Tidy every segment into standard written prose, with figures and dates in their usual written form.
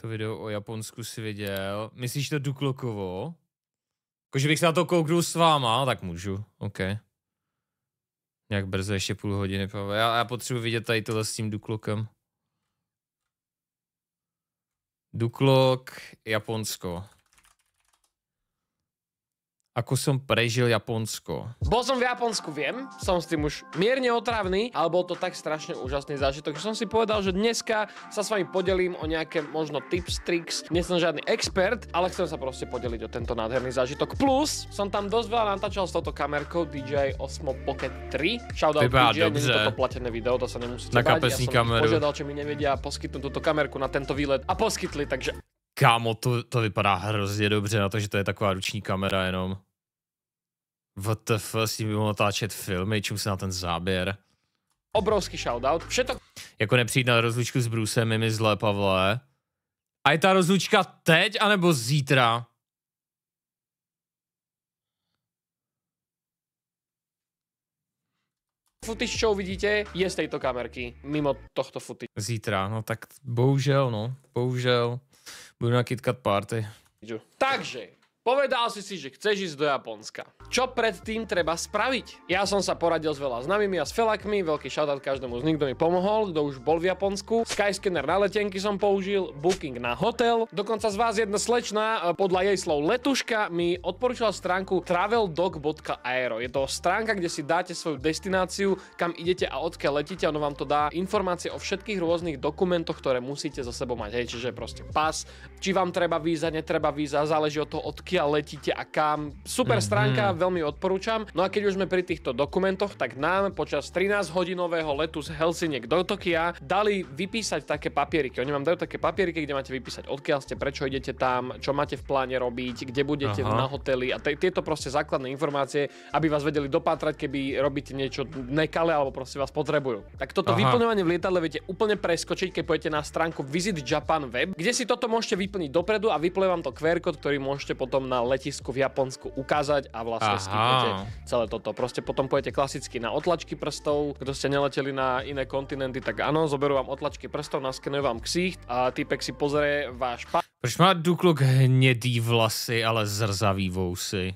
To video o Japonsku si viděl. Myslíš to Duklokovo? Jakože bych se na to kouknul s váma, tak můžu. OK. Nějak brzo, ještě půl hodiny. Já potřebuji vidět tady tohle s tím Duklokem. Duklok, Japonsko. Ako som prežil Japonsko. Bol som v Japonsku, viem, som s tým už mierne otrávny, ale bol to tak strašne úžasný zážitok, že som si povedal, že dneska sa s vami podelím o nejaké možno tips, tricks. Nie som žiadny expert, ale chcem sa proste podeliť o tento nádherný zážitok. Plus, som tam dosť veľa natáčal s touto kamerkou DJI Osmo Pocket 3. Shoutout DJI, nie je toto platené video, to sa nemusíte báť. Ja som ich požiadal, či mi nevedia poskytnúť túto kamerku na tento výlet a poskytli, takže... Kámo, to vypadá hrozně dobře na to, že to je taková ruční kamera jenom. WTF, s tím by mohl natáčet filmy, čím se na ten záběr. Obrovský shoutout. Všetko... Jako nepřijít na rozlučku s Brucem, je mi zlé, Pavle. A je ta rozlučka teď, anebo zítra? Footage, čo uvidíte, je z tejto kamerky, mimo tohto footage. Zítra, no tak bohužel, no. Bohužel. Budu na KitKat party. Takže, povedal si, že chceš ísť do Japonska. Čo predtým treba spraviť? Ja som sa poradil s veľa známymi a s felakmi, veľký shoutout každému z nich, kto mi pomohol, kto už bol v Japonsku. Skyscanner na letenky som použil, booking na hotel. Dokonca z vás jedna slečna, podľa jej slov letuška, mi odporúčila stránku traveldoc.aero. Je to stránka, kde si dáte svoju destináciu, kam idete a odkiaľ letíte. Ono vám to dá informácie o všetkých rôznych dokumentoch, ktoré musíte so sebou mať. Hej, čiže proste pas, či vám treba víza, netreba víza, záleží od toho, odkiaľ letíte a kam. Super stránka, veľmi odporúčam. No a keď už sme pri týchto dokumentoch, tak nám počas 13-hodinového letu z Helsiniek do Tokia dali vypísať také papieriky. Oni vám dajú také papieriky, kde máte vypísať, odkiaľ ste, prečo idete tam, čo máte v pláne robiť, kde budete na hoteli a tieto proste základné informácie, aby vás vedeli dopátrať, keby robíte niečo nekalé alebo proste vás potrebujú. Tak toto vyplňovanie v lietadle viete úplne preskočiť, keď pôjdete na stránku Visit Japan Web, kde si toto môžete vyplniť dopredu a vyplňuje vám to QR kód, ktorý môžete potom na letisku v Japonsku ukázať a vlastne skipnete celé toto. Proste potom pôjdete klasicky na otlačky prstov. Kto ste neleteli na iné kontinenty, tak áno, zoberú vám otlačky prstov, naskenujú vám ksicht a týpek si pozrie váš Proč má Duklok hnědý vlasy, ale zrzavý vousy?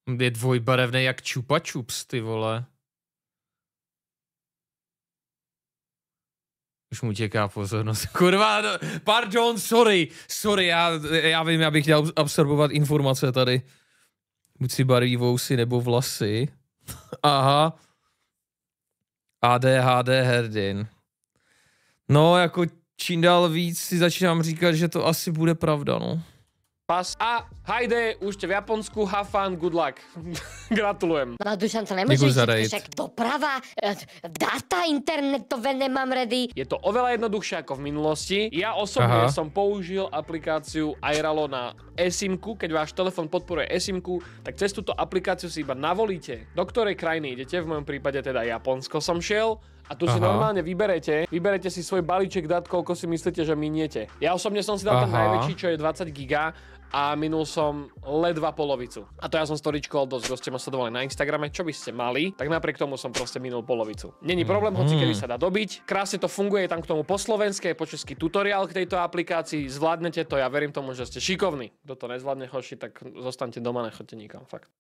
Je dvojbarevný jak Chupa Chups, ty vole. Už mu těká pozornost. Kurva, no, pardon, sorry, já vím, já bych chtěl absorbovat informace tady. Buď si barví vousy nebo vlasy. Aha. ADHD herdin. No, jako čím dál víc si začínám říkat, že to asi bude pravda, no. Pas a hajde, už ste v Japonsku, have fun, good luck. Gratulujem. No Dušan, to nemôžeš však doprava, data internetové nemám ready. Je to oveľa jednoduchšie ako v minulosti. Ja osobne som použil aplikáciu Airalo na eSIM-ku. Keď váš telefón podporuje eSIM-ku, tak cez túto aplikáciu si iba navolíte, do ktorej krajiny idete. V mojom prípade teda Japonsko som šiel. A tu si normálne vyberete si svoj balíček dát, koľko si myslíte, že miniete. Ja osobne som si dal ten najväčší, čo je 20 giga a minul som ledva polovicu. A to ja som storičkoval dosť, kto ste ma sledovali na Instagrame, čo by ste mali, tak napriek tomu som proste minul polovicu. Není problém, hoci kedy sa dá dobiť. Krásne to funguje, je tam k tomu po slovensky, po česky tutoriál k tejto aplikácii, zvládnete to, ja verím tomu, že ste šikovní. Kto to nezvládne, hoši, tak zostaňte doma, nechoďte nikam, fakt.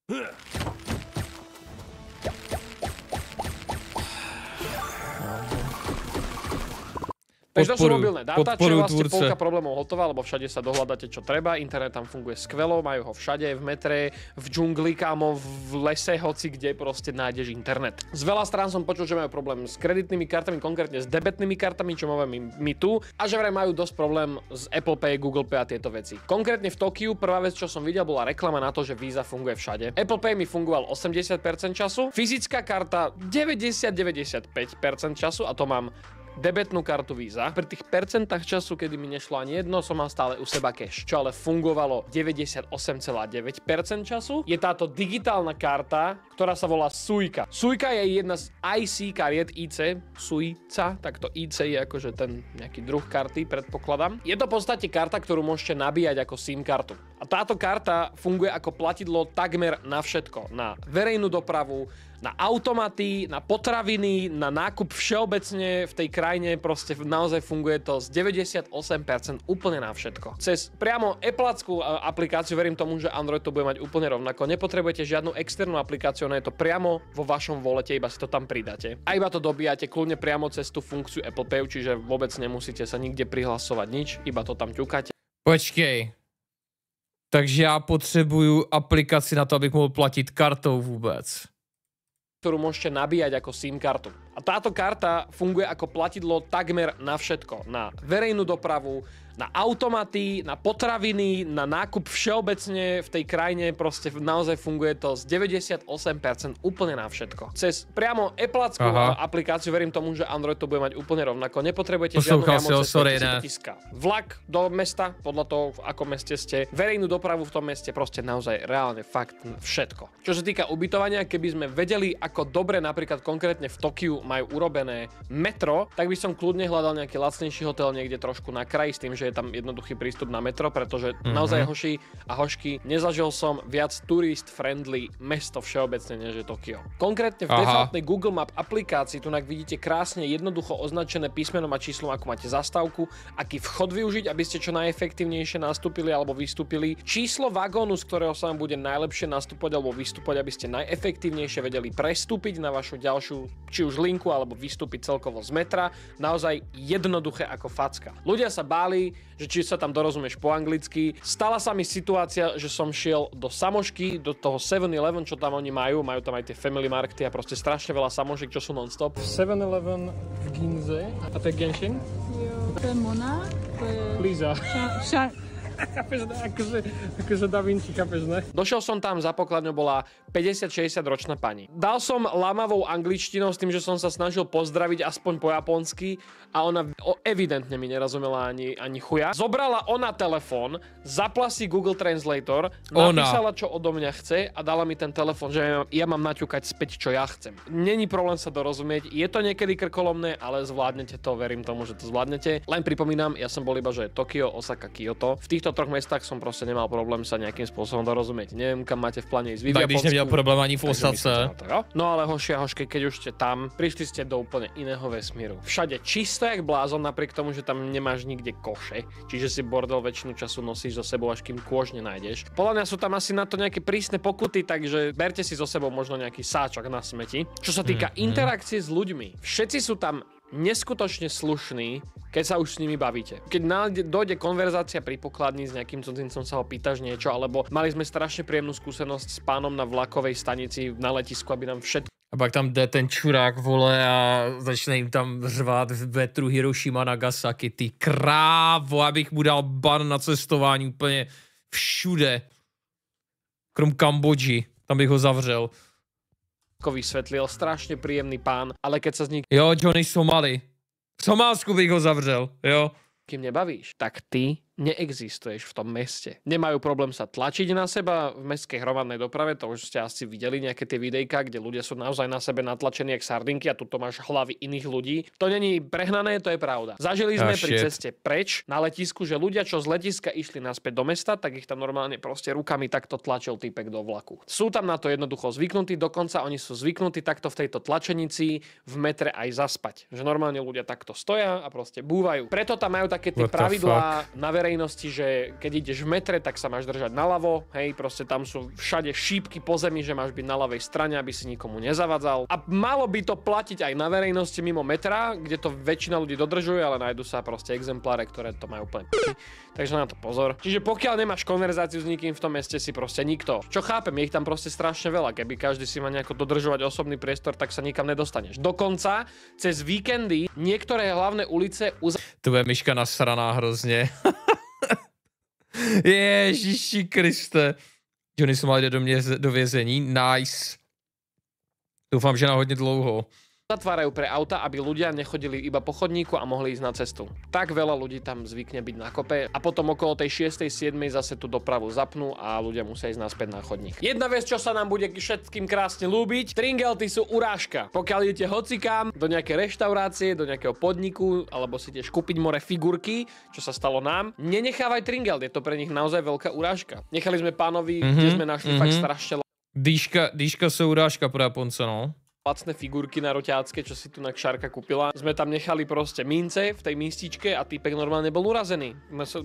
Takže to sú mobilné dáta, čo je vlastne polka problémov hotová, lebo všade sa dohľadáte, čo treba. Internet tam funguje skvelo, majú ho všade, v metre, v džungli, kámo, v lese, hoci kde proste nájdeš internet. Z veľa strán som počul, že majú problém s kreditnými kartami, konkrétne s debetnými kartami, čo máme my tu, a že vraj majú dosť problém s Apple Pay, Google Pay a tieto veci. Konkrétne v Tokiu prvá vec, čo som videl, bola reklama na to, že Visa funguje všade. Apple Pay mi fungoval 80% času, fyzická karta 90-95% času a to mám debetnú kartu Visa. Pri tých percentách času, kedy mi nešlo ani jedno, som mal stále u seba cash, čo ale fungovalo 98,9% času. Je táto digitálna karta, ktorá sa volá Suica. Suica je jedna z IC kariet IC, Suica, tak to IC je akože ten nejaký druh karty, predpokladám. Je to v podstate karta, ktorú môžete nabíjať ako SIM kartu. A A táto karta funguje ako platidlo takmer na všetko. Na verejnú dopravu, na automaty, na potraviny, na nákup všeobecne v tej krajine, proste naozaj funguje to z 98% úplne na všetko. Cez priamo Appleackú aplikáciu, verím tomu, že Android to bude mať úplne rovnako. Nepotrebujete žiadnu externú aplikáciu, ona je to priamo vo vašom volete, iba si to tam pridáte. A iba to dobíjate kľudne priamo cez tú funkciu Apple Pay, čiže vôbec nemusíte sa nikde prihlasovať nič, iba to tam ťukáte. Počkej. Takže já potřebuju aplikaci na to, abych mohl platit kartou vůbec. Ktorú môžete nabíjať ako SIM kartu. A táto karta funguje ako platidlo takmer na všetko. Na verejnú dopravu, na automaty, na potraviny, na nákup všeobecne v tej krajine, proste naozaj funguje to z 98% úplne na všetko. Cez priamo Appleackú aplikáciu, verím tomu, že Android to bude mať úplne rovnako. Nepotrebujete žiadnu priamo vlak do mesta, podľa toho, v akom meste ste, verejnú dopravu v tom meste, proste naozaj reálne fakt všetko. Čo sa týka ubytovania, keby sme vedeli, ako dobre napríklad konkrétne v Tokiu majú urobené metro, tak by som kľudne hľadal nejaký lacnejší hotel niekde trošku na kraji s tým, že je tam jednoduchý prístup na metro, pretože naozaj hoši a hošky, nezažil som viac turist-friendly mesto všeobecne, než je Tokio. Konkrétne v defaultnej Google Map aplikácii tu vidíte krásne jednoducho označené písmenom a číslom, ako máte zastávku, aký vchod využiť, aby ste čo najefektívnejšie nastúpili alebo vystúpili, číslo vagónu, z ktorého sa vám bude najlepšie nastúpať alebo vystúpať, aby ste najefektívnejšie vedeli prestúpiť na vašu ďalšiu či už linku alebo vystúpiť celkovo z metra. Naozaj jednoduché ako facka. Ľudia sa báli, že či sa tam dorozumieš po anglicky. Stala sa mi situácia, že som šiel do samošky, do toho 7-Eleven, čo tam oni majú tam aj tie family markety a proste strašne veľa samošiek, čo sú non-stop. 7-Eleven v Ginze. A to je Genshin? Jo, to je Mona, to je... Líza. Chápeš, akože Da Vinci, chápeš, ne? Došiel som tam, za pokladňou bola 50-60 ročná pani. Dal som lamavou angličtinou s tým, že som sa snažil pozdraviť aspoň po japonsky a ona evidentne mi nerozumela ani chuja. Zobrala ona telefón, zapla si Google Translator, napísala, čo odo mňa chce a dala mi ten telefón, že ja mám naťukať späť, čo ja chcem. Není problém sa dorozumieť, je to niekedy krkolomné, ale zvládnete to, verím tomu, že to zvládnete. Len pripomínam, ja som bol iba, že Tokio, Osaka, Kyoto. V týchto troch mestách som proste nemal problém sa nejakým spôsobom dorozumieť. Neviem, kam máte v pláne ísť. Tak když neměl problém ani v Osace. No ale hoši a hošky, keď už ste tam, prišli ste do úplne iného vesmíru. Všade čisto jak blázon, napriek tomu, že tam nemáš nikde koše, čiže si bordel väčšinu času nosíš so sebou, až kým kôž nenájdeš. Podľa mňa sú tam asi na to nejaké prísne pokuty, takže berte si so sebou možno nejaký sáčok na smeti. Čo sa týka interakcie s ľuďmi, všetci sú tam neskutočne slušný, keď sa už s nimi bavíte. Keď dojde konverzácia pri pokladni s nejakým cudzincom, sa ho pýtaš niečo, alebo mali sme strašne príjemnú skúsenosť s pánom na vlakovej stanici na letisku, aby nám všetko... A pak tam jde ten čurák, vole, a začne jim tam řvát v vetru Hiroshima, Nagasaki, ty krávo, abych mu dal ban na cestování úplně všude. Krom Kambodži, tam bych ho zavřel. Vysvetlil, strašne príjemný pán, ale keď sa z nich... Jo, Johnny Somali. V Somálsku bych ho zavřel, jo. Kým nebavíš, tak ty neexistuješ v tom meste. Nemajú problém sa tlačiť na seba v mestskej hromadnej doprave, to už ste asi videli nejaké tie videjka, kde ľudia sú naozaj na sebe natlačení jak sardinky a tuto máš hlavy iných ľudí. To není prehnané, to je pravda. Zažili sme pri ceste preč na letisku, že ľudia, čo z letiska išli naspäť do mesta, tak ich tam normálne proste rukami takto tlačil týpek do vlaku. Sú tam na to jednoducho zvyknutí, dokonca oni sú zvyknutí takto v tejto tlačenici v metre aj zaspať. Že normálne ľudia takto stoja a proste búvajú. Preto tam majú také tie pravidlá na verejnosti, že keď ideš v metre, tak sa máš držať naľavo, hej, proste tam sú všade šípky po zemi, že máš byť na ľavej strane, aby si nikomu nezavadzal. A malo by to platiť aj na verejnosti mimo metra, kde to väčšina ľudí dodržuje, ale nájdu sa proste exempláre, ktoré to majú úplne takže na to pozor. Čiže pokiaľ nemáš konverzáciu s nikým v tom meste, si proste nikto. Čo chápem, je ich tam proste strašne veľa. Keby každý si má nejako dodržovať osobný priestor, tak sa nikam nedostaneš. Dokonca cez víkendy niektoré hlavné ulice Tu je myška nasraná hrozně. Ježiši Kriste. Johnny Somali jde do vězení. Nice. Doufám, že na hodně dlouho. Zatvárajú pre auta, aby ľudia nechodili iba po chodníku a mohli ísť na cestu. Tak veľa ľudí tam zvykne byť na kope a potom okolo tej 6. 7. zase tú dopravu zapnú a ľudia musia ísť naspäť na chodník. Jedna vec, čo sa nám bude všetkým krásne ľúbiť, tringelty sú urážka. Pokiaľ idete hocikám do nejakej reštaurácie, do nejakého podniku alebo si tiež kúpiť more figurky, čo sa stalo nám, nenechávaj tringelt, je to pre nich naozaj veľká urážka. Nechali sme pánovi, kde sme našli fakt strašne Dýška sú urážka pro Japonce, no. lacné figurky na roťácké, čo si tu na Šárka kúpila. Sme tam nechali proste mince v tej mističke a týpek normálne bol urazený.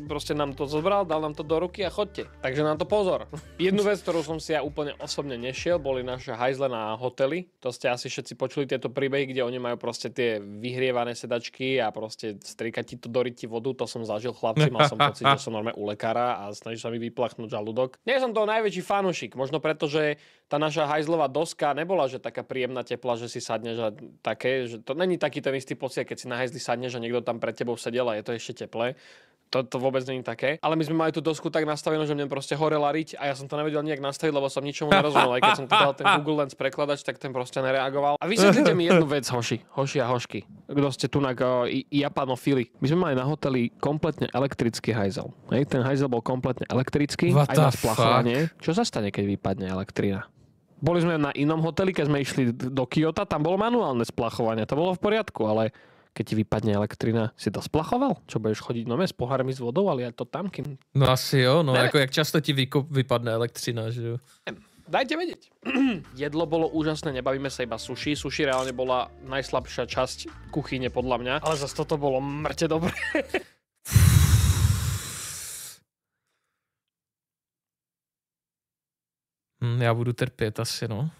Proste nám to zobral, dal nám to do ruky a chodte. Takže na to pozor. Jednu vec, ktorú som si ja úplne osobne nešiel, boli naše hajzle na hotely. To ste asi všetci počuli tieto príbehy, kde oni majú proste tie vyhrievané sedačky a proste strikať ti to do ryti vodu. To som zažil, chlapci, mal som pocit, že som normálne u lekára a snaží sa mi vyplachnúť žalúdok. Nie som toho najväčší fanúšik, možno preto, že tá naša hajzlová doska nebola, že taká príjemná tepla, že si sadneš a také, že to není taký ten istý pocit, keď si na hajzli sadneš a niekto tam pred tebou sedel a je to ešte teplé. To vôbec není také. Ale my sme mali tú dosku tak nastavenú, že mne proste horela riť a ja som to nevedel nejak nastaviť, lebo som ničomu nerozumel. Aj keď som to dal ten Google Lens prekladač, tak ten proste nereagoval. A vysvetlite mi jednu vec, hoši a hošky. Kto ste tu na japanofili. My sme mali na hoteli kompletne elektrický hajzel. Ten hajzel bol kompletne elektrický. Aj na splachovanie. Čo sa stane, keď vypadne elektrina? Boli sme na inom hoteli, keď sme išli do Kyoto, tam bolo manuálne splachovanie. To bolo v poriadku, ale keď ti vypadne elektrina, si to splachoval? Čo budeš chodiť s pohármi s vodou, ale ja to tam, kým... No asi jo, no jako jak často ti vypadne elektrina, že jo? Dajte vedieť. Jedlo bolo úžasné, nebavíme sa iba sushi. Sushi reálne bola najslabšia časť kuchyne podľa mňa, ale zase toto bolo mŕte dobre. Ja budu trpieť asi, no.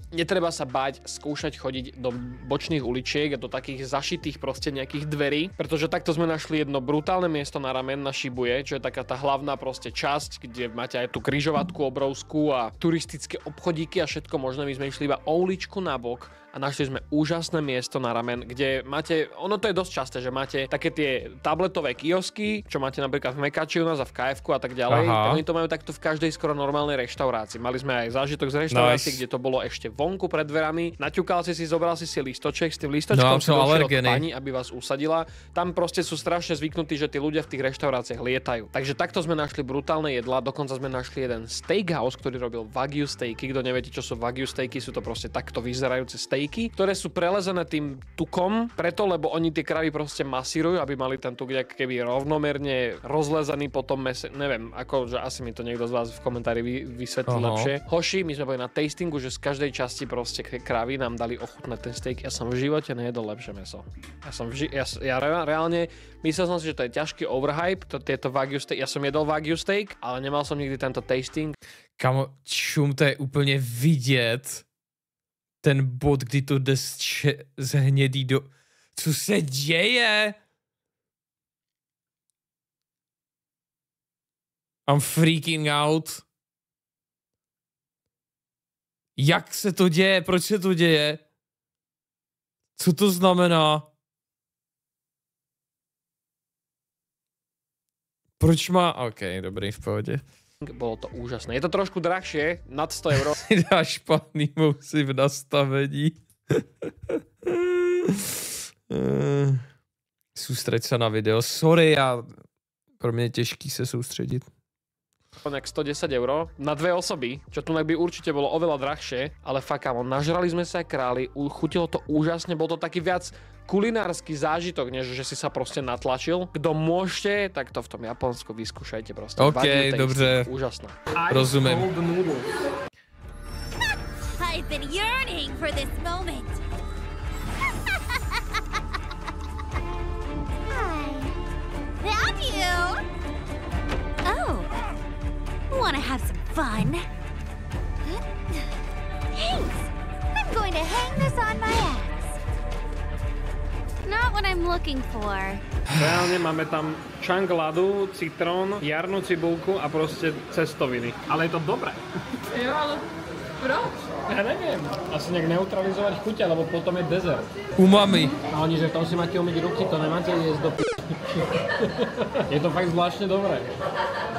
Netreba sa báť skúšať chodiť do bočných uličiek a do takých zašitých proste nejakých dverí, pretože takto sme našli jedno brutálne miesto na ramen na Shibuje, čo je taká tá hlavná proste časť, kde máte aj tú križovatku obrovskú a turistické obchodíky a všetko možné. My sme išli iba o uličku na bok a našli sme úžasné miesto na ramen, kde máte, ono to je dosť časté, že máte také tie tabletové kiosky, čo máte napríklad v Mekači u nás a v KF-ku a tak ďalej. Oni to majú takto v každej skoro normálnej reštaurácii. Mali sme aj zážitok z reštaurácie, kde to bolo ešte vonku pred dverami. Naťukal si, zobral si listoček, s tým listočkom si došiel od pani, aby vás usadila. Tam proste sú strašne zvyknutí, že tí ľudia v tých reštauráciách lietajú. Takže takto sme našli brutálne jedlá, dokonca sme našli jeden steakhouse, ktorý robil wagyu steaky. Kto neviete, čo sú wagyu steaky, sú to proste takto vyzerajúce steaky, ktoré sú prelezené tým tukom, preto lebo oni tie kravy proste masírujú, aby mali ten tuk keby rovnomerne rozlezaný po tom mese. Neviem, ako že asi mi to niekto z vás v komentári vysvetlí lepšie. Hoši, my sme boli na tastingu, že z každej časti proste kravy nám dali ochutnať ten steak. Ja som v živote nejedol lepšie mäso. Ja reálne myslel som si, že to je ťažký overhype, tieto wagyu steak. Ja som jedol wagyu steak, ale nemal som nikdy tento tasting. Kamo, čum, to je úplně vidět ten bod, kdy to jde zhnědý do... Co se děje? I'm freaking out. Jak se to děje? Proč se to děje? Co to znamená? Proč má... OK, dobrý, v pohodě. Bolo to úžasné. Je to trošku drahšie, nad 100 €. Si dáš špatný mousy v nastavení. Soustřeď se na video. Sorry, pro mě je těžký se soustředit. Nejak 110 € na 2 osoby, čo tu by určite bolo oveľa drahšie, ale fakt, nažrali sme sa králi, chutilo to úžasne, bol to taký viac kulinársky zážitok, než že si sa proste natlačil. Kto môžete, tak to v tom Japonsku vyskúšajte proste. OK, dobře. Úžasné. Rozumiem. I've been yearning for this moment. Hi. Found you. Oh. Wanna have some fun? Thanks. I'm going to hang this on my axe. Not what I'm looking for. Reálne máme tam čangladu, citrón, jarnú cibulku a proste cestoviny. Ale je to dobré. Jo, ale proč? Ja neviem. Asi nejak neutralizovať chuťa, lebo potom je dezert. Umami. A oni, že v tom si máte umyť ruky, to nemáte jesť do Je to fakt zvláštne dobré.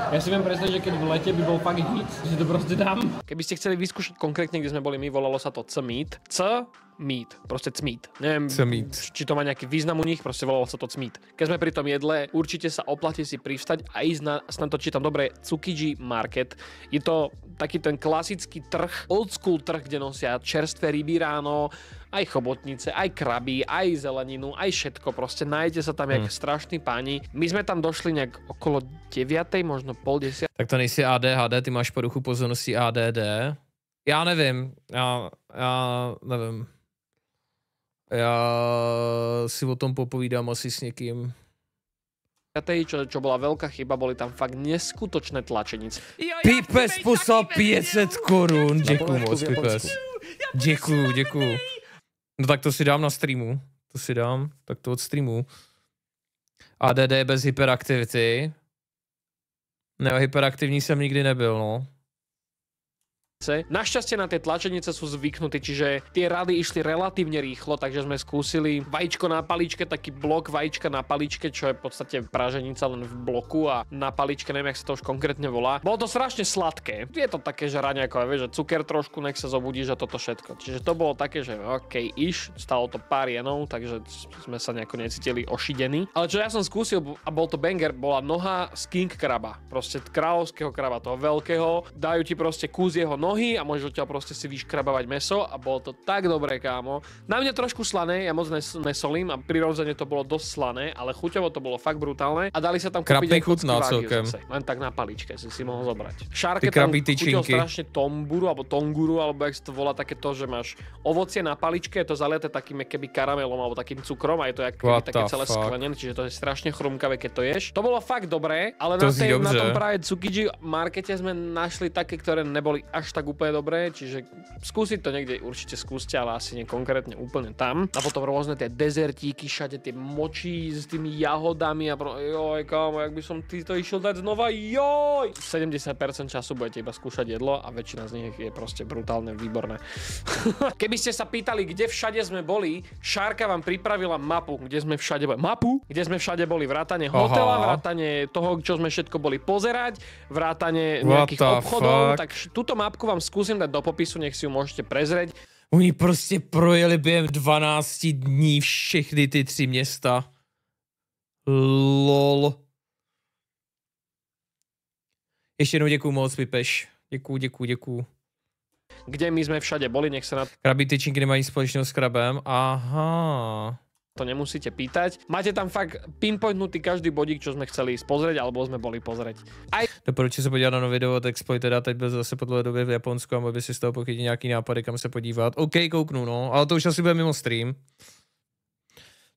Ja si viem predstaviť, že keď v lete by bol fakt hit, že to proste dám. Keby ste chceli vyskúšať konkrétne, kde sme boli my, volalo sa to C-Meat. C meat, proste cmít. Neviem, Cmít. či to má nejaký význam u nich, proste volalo sa to cmít. Keď sme pri tom jedle, určite sa oplatí si privstať a ísť na, snad to čítam dobre, Tsukiji Market. Je to taký ten klasický trh, old school trh, kde nosia čerstvé ryby ráno, aj chobotnice, aj kraby, aj zeleninu, aj všetko. Proste nájdete sa tam jak strašní páni. My sme tam došli nejak okolo 9, možno 9:30. Tak to nejsi ADHD, ty máš poruchu pozornosti ADD. Já nevím, já nevím. Já si o tom popovídám asi s někým. Čo bola veľká chyba, boli tam fakt neskutočné tlačenice. Pipes poslal 500 korun. Děkuju moc, Pipes. Děkuju. No tak to si dám na streamu. Tak to od streamu. ADD bez hyperaktivity. Ne, hyperaktivní jsem nikdy nebyl, no. Našťastie na tie tlačenice sú zvyknutí, čiže tie rady išli relatívne rýchlo, takže sme skúsili vajíčko na paličke, taký blok vajíčka na paličke, čo je v podstate praženica len v bloku a na paličke, neviem, jak sa to už konkrétne volá. Bolo to strašne sladké. Je to také, že raňajkové, vieš, že cuker trošku, nech sa zobudíš a toto všetko. Čiže to bolo také, že OK, stalo to pár jenov, takže sme sa nejako necítili ošidení. Ale čo ja som skúsil a bol to banger, bola noha z king kraba. Proste kráľovského kraba, toho veľkého. Dajú ti proste kus jeho nohy a môžeš odtiaľ proste si vyškrabávať meso a bolo to tak dobré, kámo. Na mňa trošku slané, ja moc nesolím a prirodzene to bolo dosť slané, ale chuťovo to bolo fakt brutálne a dali sa tam kúpiť aj kocky wagyu zase. Len tak na paličke si mohol zobrať. Šárke tam chutil strašne tomburu alebo tonguru, alebo jak sa to volá také to, že máš ovocie na paličke, je to zaliaté takým keby karamelom alebo takým cukrom a je to jak také celé sklenené, čiže to je strašne chrumkavé, keď to ješ. To bolo fakt dobré, ale na tom práve Tsukiji markete sme našli také, ktoré neboli až tak úplne dobré, čiže skúsiť to niekde určite skúste, ale asi nie konkrétne úplne tam. A potom rôzne tie dezertíky, všade tie moči s tými jahodami a joj, kámo, jak by som to išiel dať znova, joj! 70% času budete iba skúšať jedlo a väčšina z nich je proste brutálne výborné. Keby ste sa pýtali, kde všade sme boli, Šárka vám pripravila mapu, kde sme všade boli. Vrátane hotela, vrátane toho, čo sme všetko boli pozerať, vrátane nejakých obchodov, tak túto mapku vám skúsim dať do popisu, nech si ju môžete prezrieť. Oni prostě projeli během 12 dní všechny ty 3 města. Lol. Ještě jednou děkuju moc, Pipeš. Děkuju. Kde my sme všade boli, nech sa na Krabí tyčinky nemají společného s krabem. Aha. To nemusíte pýtať. Máte tam fakt pinpointnutý každý bodík, čo sme chceli ísť pozrieť, alebo sme boli pozrieť. Doporučuji se podívat na nový video od Exploiteda, teď byl zase po dlouhé době v Japonsku a mohl by si z toho pochytit nějaký nápady, kam se podívat. OK, kouknu, no, ale to už asi bude mimo stream.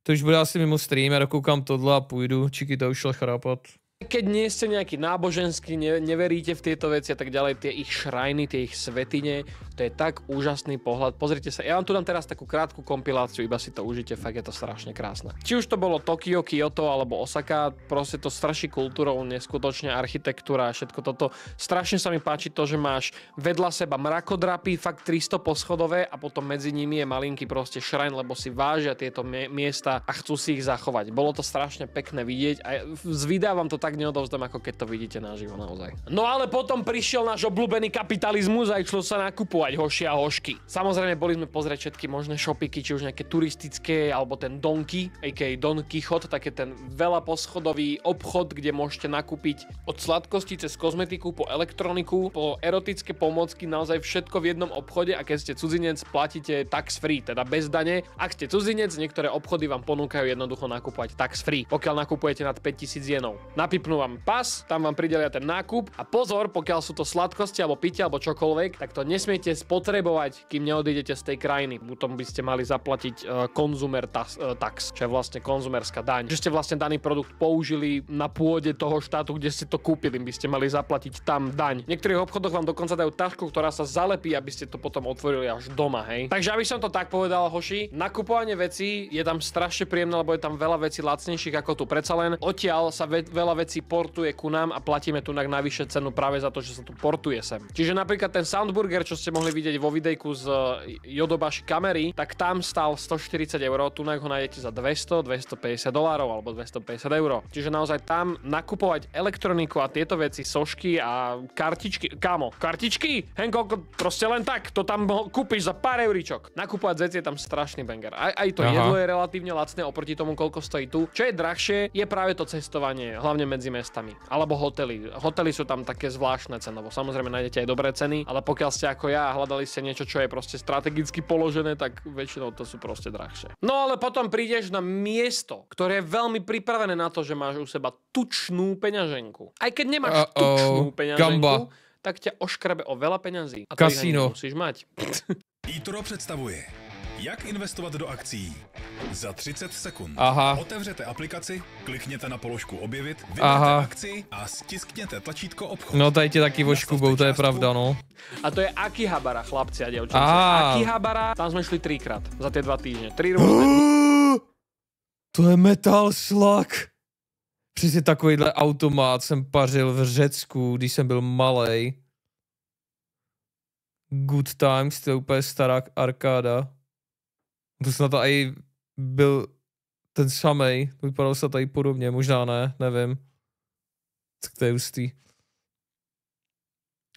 To už bude asi mimo stream, já dokoukám tohle a půjdu, Chiquita už šla chrápat. Keď nie ste nejaký náboženský, neveríte v tieto veci a tak ďalej, tie ich šrajny, tie ich svätyne, to je tak úžasný pohľad. Pozrite sa, ja vám tu dám teraz takú krátku kompiláciu, iba si to užite, fakt je to strašne krásne. Či už to bolo Tokio, Kyoto alebo Osaka, proste to straší kultúrou, neskutočne architektúra a všetko toto. Strašne sa mi páči to, že máš vedľa seba mrakodrapy, fakt 300 poschodové a potom medzi nimi je malinký proste šrajn, lebo si vážia tieto miesta a chcú si ich zachovať. Bolo to strašne pekné vidieť a z videa vám to tak neodovzdám, ako keď to vidíte naživo naozaj. No ale potom prišiel náš obľúbený kapitalizmus a išlo sa nakupovať hoši a hošky. Samozrejme boli sme pozrieť všetky možné shopiky, či už nejaké turistické, alebo ten Donki, a.k.a. Don Quichotte, také ten veľa poschodový obchod, kde môžete nakúpiť od sladkosti cez kozmetiku po elektroniku, po erotické pomôcky, naozaj všetko v jednom obchode a keď ste cudzinec, platíte tax free, teda bez dane. Ak ste cudzinec, niektoré obchody vám ponúkajú jednoducho nakupovať tax free, pokiaľ nakupujete nad 5000 jenov. Vypnú vám pas, tam vám pridelia ten nákup a pozor, pokiaľ sú to sladkosti alebo pitie alebo čokoľvek, tak to nesmiete spotrebovať, kým neodídete z tej krajiny. Potom by ste mali zaplatiť consumer tax, čo je vlastne konzumerská daň. Že ste vlastne daný produkt použili na pôde toho štátu, kde ste to kúpili, by ste mali zaplatiť tam daň. V niektorých obchodoch vám dokonca dajú tašku, ktorá sa zalepí, aby ste to potom otvorili až doma, hej. Takže aby som to tak povedal, hoši, nakupovanie vecí je tam strašne príjemné, lebo je tam veľa vecí lacnejších ako tu. Predsa len odtiaľ sa veľa vecí veci portuje ku nám a platíme tu navyše cenu práve za to, že sa tu portuje sem. Čiže napríklad ten Soundburger, čo ste mohli vidieť vo videjku z Yodobashi kamery, tak tam stál 140 €, tu ho nájdete za $200-250 alebo €250. Čiže naozaj tam nakupovať elektroniku a tieto veci, sošky a kartičky, kámo, kartičky? Henko, proste len tak, to tam kúpiš za pár euríčok. Nakupovať veci je tam strašný banger. Aj to jedlo je relatívne lacné oproti tomu, koľko stojí tu. Čo je drahšie, je práve to cestovanie, hlavne medzi mestami. Alebo hotely. Hotely sú tam také zvláštne cenovo. Samozrejme nájdete aj dobré ceny, ale pokiaľ ste ako ja hľadali ste niečo, čo je proste strategicky položené, tak väčšinou to sú proste drahšie. No ale potom prídeš na miesto, ktoré je veľmi pripravené na to, že máš u seba tučnú peňaženku. Aj keď nemáš tučnú peňaženku, tak ťa oškrabe o veľa peňazí. A to ich musíš mať. eToro představuje, jak investovat do akcí. Za 30 sekund. Otevřete aplikaci, klikněte na položku objevit, vyberete akci a stiskněte tlačítko obchod. No tady tě taky voškubou, to je pravda, no. A to je Akihabara, chlapci a dievčatci. Akihabara, tam sme šli 3-krát za tie 2 týždne. 3 rôzne. To je Metal Slug. Přesně takovýhle automat jsem pařil v Řecku, když jsem byl malej. Good Times, to je úplně stará arkáda. To snad i byl ten samej, vypadal se tady podobně, možná ne, nevím. Tak to je hustý.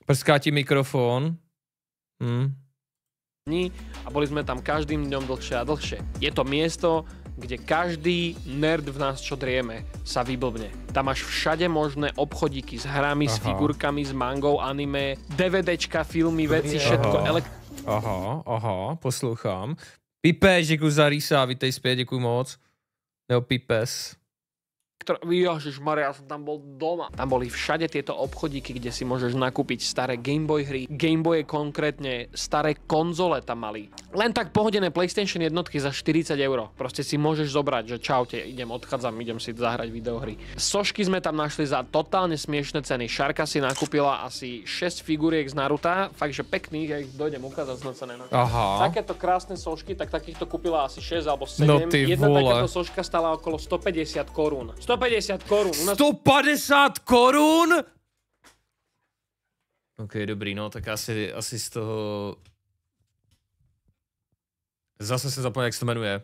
Prská ti mikrofon. A boli sme tam každým dňom dlhšie a dlhšie. Je to miesto, kde každý nerd v nás, čo drieme, sa vyblbne. Tam máš všade možné obchodíky s hrami, s figurkami, s mangou, anime, DVDčka, filmy, veci, všetko. Poslouchám. Pipeš, děkuji za Risa, vítej zpět, děkuji moc. Nebo Pipes. Ježišmaria, ja som tam bol doma. Tam boli všade tieto obchodíky, kde si môžeš nakúpiť staré Gameboy hry. Gameboye konkrétne, staré konzole tam mali. Len tak pohodené PlayStation jednotky za 40 €. Proste si môžeš zobrať, že čaute, odchádzam, idem si zahrať videohry. Sošky sme tam našli za totálne smiešné ceny. Šarka si nakúpila asi 6 figuriek z Naruta, fakt, že pekných, ja ich dojdem ukázať znocené. Takéto krásne sošky, tak takýchto kúpila asi 6 alebo 7. No Jedna takáto soška stála okolo 150 korún. 150 korún. 150 korun? OK, dobrý, no, tak asi z toho... Zase se zapomněl, jak se to jmenuje.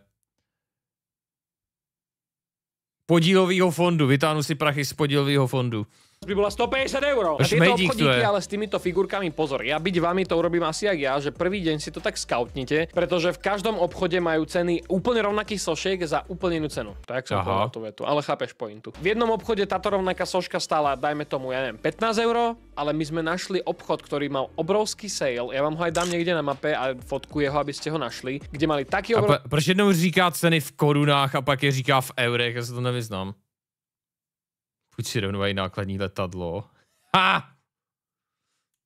Podílovýho fondu, vytáhnu si prachy z podílovýho fondu. By bola 150 €. A tieto obchodíky, ale s týmito figurkami pozor. Ja byť vami to urobím asi jak ja, že prvý deň si to tak scoutnite, pretože v každom obchode majú ceny úplne rovnakých sošiek za úplne inú cenu. Tak som povedal tú vetu, ale chápeš pointu. V jednom obchode táto rovnaká soška stála, dajme tomu, ja neviem, 15 €, ale my sme našli obchod, ktorý mal obrovský sale. Ja vám ho aj dám niekde na mape a fotku jeho, aby ste ho našli, kde mali taký obrovský... Proč jednou říká ceny v korunách a pak je říká v eurech, ja sa to nevyznám. Pojď si rovnou aj nákladní letadlo.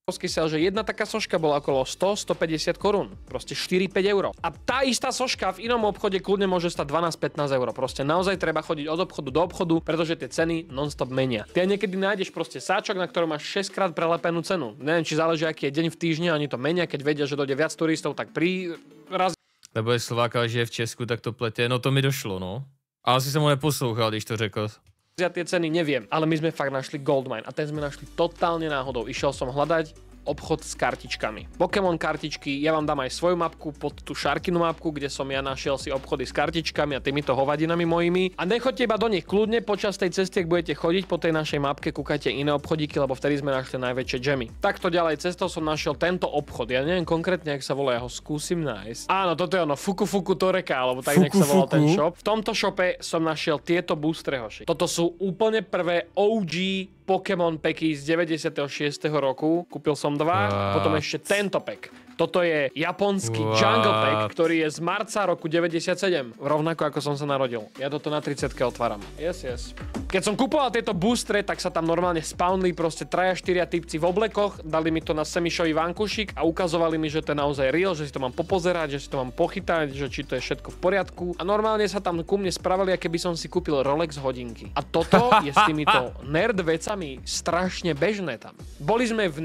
Sel, že jedna taká soška bola okolo 100-150 korún. Proste 4-5 €. A tá istá soška v inom obchode kľudne môže stať 12-15 €. Proste naozaj treba chodiť od obchodu do obchodu, pretože tie ceny non-stop menia. Ty niekedy nájdeš proste sáčok, na ktorom máš 6-krát prelepenú cenu. Neviem, či záleží, aký je deň v týždni, oni to menia, keď vedia, že dojde viac turistov, tak prirazí. Nebo je Slováka, že je v Česku, tak to plete. No to mi došlo, no. A asi som ho neposlouchal, když to řekl. Za tie ceny neviem, ale my sme fakt našli Goldmine a ten sme našli totálne náhodou. Išiel som hľadať obchod s kartičkami. Pokémon kartičky, ja vám dám aj svoju mapku pod tú Šarkinu mapku, kde som ja našiel si obchody s kartičkami a týmito hovadinami mojimi. A nechoďte iba do nich kľudne, počas tej cesty, ak budete chodiť po tej našej mapke, kúkajte iné obchodíky, lebo vtedy sme našli najväčšie džemy. Takto ďalej cestou som našiel tento obchod. Ja neviem konkrétne, jak sa volá, ja ho skúsim nájsť. Áno, toto je ono, Fuku Toreka, alebo tak nejak sa volal ten shop. V tomto shope som našiel tieto boostrehoši. Toto sú úplne prvé OG Pokémon packy z 96. roku. Kúpil som 2, potom ešte tento pack. Toto je japonský Jungle Pack, ktorý je z marca roku 97. Rovnako ako som sa narodil. Ja toto na 30-ke otváram. Yes. Keď som kupoval tieto boostre, tak sa tam normálne spawnli proste 3-4 typci v oblekoch, dali mi to na semišový vankušik a ukazovali mi, že to je naozaj real, že si to mám popozerať, že si to mám pochytať, že či to je všetko v poriadku. A normálne sa tam ku mne spravili, aké by som si kúpil Rolex hodinky. A toto je s týmito nerd vecami strašne bežné tam. Boli sme v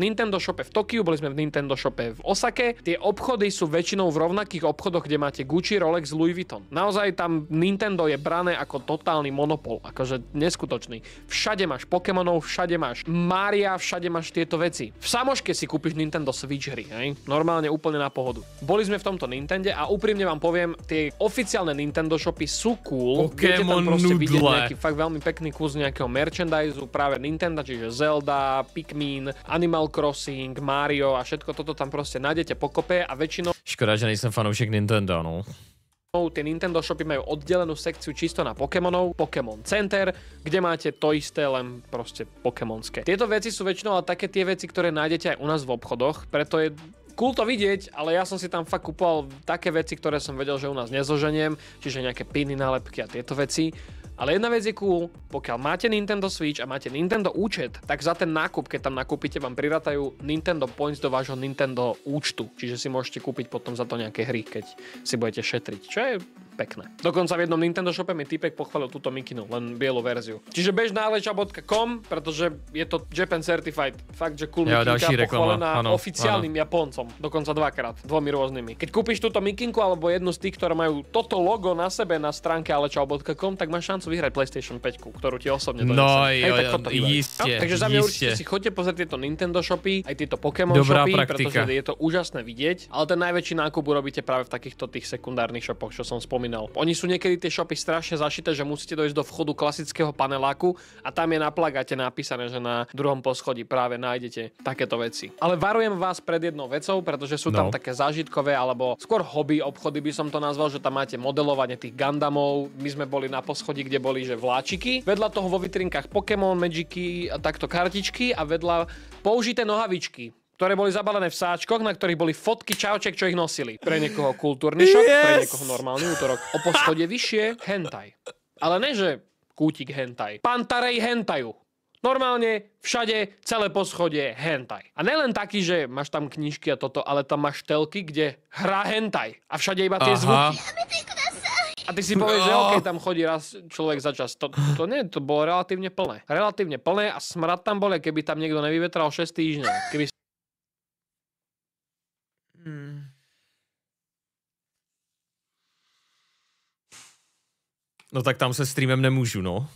Nintendo shope v Tokiu, boli sme v Nintendo shope v Osake. Tie obchody sú väčšinou v rovnakých obchodoch, kde máte Gucci, Rolex, Louis Vuitton. Naozaj tam Nintendo je brané ako totálny monopol, akože neskutočný. Všade máš Pokémonov, všade máš Mária, všade máš tieto veci. V samoške si kúpiš Nintendo Switch hry, hej? Normálne úplne na pohodu. Boli sme v tomto Nintende a úprimne vám poviem, tie oficiálne Nintendo shopy sú cool. Viete tam proste vidieť nejaký fakt veľmi pekný kus nejakého merchandise práve Nintendo, čiže Zelda, Pikmin, Animal Crossing, Mario a všetko toto tam proste nájdete pokope a väčšinou... Škoda, že nejsem fanoušek Nintendo, no. Tie Nintendo shopy majú oddelenú sekciu čisto na Pokémonov, Pokémon Center, kde máte to isté, len proste pokémonské. Tieto veci sú väčšinou ale také tie veci, ktoré nájdete aj u nás v obchodoch, preto je cool to vidieť, ale ja som si tam fakt kúpoval také veci, ktoré som vedel, že u nás nezoženiem, čiže nejaké piny, nálepky a tieto veci. Ale jedna vec je cool, pokiaľ máte Nintendo Switch a máte Nintendo účet, tak za ten nákup, keď tam nakúpite, vám prirátajú Nintendo Points do vášho Nintendo účtu. Čiže si môžete kúpiť potom za to nejaké hry, keď si budete šetriť, čo je pekné. Dokonca v jednom Nintendo shope mi týpek pochválil túto mikinu, len bielu verziu. Čiže bež na aleča.com, pretože je to Japan Certified. Fakt, že cool mikinka pochválená oficiálnym Japoncom. Dokonca dvakrát, dvomi rôznymi. Keď kúpiš túto mikinku alebo jednu z tých, ktoré majú toto logo na sebe na stránke aleča.com, tak máš šancu vyhrať PlayStation 5, ktorú ti osobne donesem. No iste. Takže za mňa určite si chodte pozrieť tieto Nintendo shopy, aj tieto Pokémon shopy, pretože je to úžasné vidieť, ale ten najväčší nákup urobíte práve v takýchto tých sekundárnych shopoch, čo som spomínal. Oni sú niekedy tie shopy strašne zašité, že musíte dojsť do vchodu klasického paneláku a tam je na plagáte napísané, že na druhom poschodí práve nájdete takéto veci. Ale varujem vás pred jednou vecou, pretože sú tam také zážitkové alebo skôr hobby obchody by som to nazval, že tam máte modelovanie tých Gundamov. My sme boli na poschodí, kde boli že vláčiky. Vedľa toho vo vitrinkách Pokémon, Magicy a takto kartičky a vedľa použité nohavičky, ktoré boli zabalené v sáčkoch, na ktorých boli fotky čauček, čo ich nosili. Pre niekoho kultúrny šok, pre niekoho normálny útorok. O poschodie vyššie hentai. Ale ne, že kútik hentai. Pantarej hentaju. Normálne všade celé poschodie hentai. A nelen taký, že máš tam knižky a toto, ale tam máš telky, kde hrá hentai. A všade iba tie zvuky. A ty si povieš, že okej, tam chodí raz človek za čas. To nie, to bolo relatívne plné. Relatívne plné a smrad tam bol, keby tam niekto nevyvetral 6 týždňov. Keby... No tak tam se streamem nemůžu, no.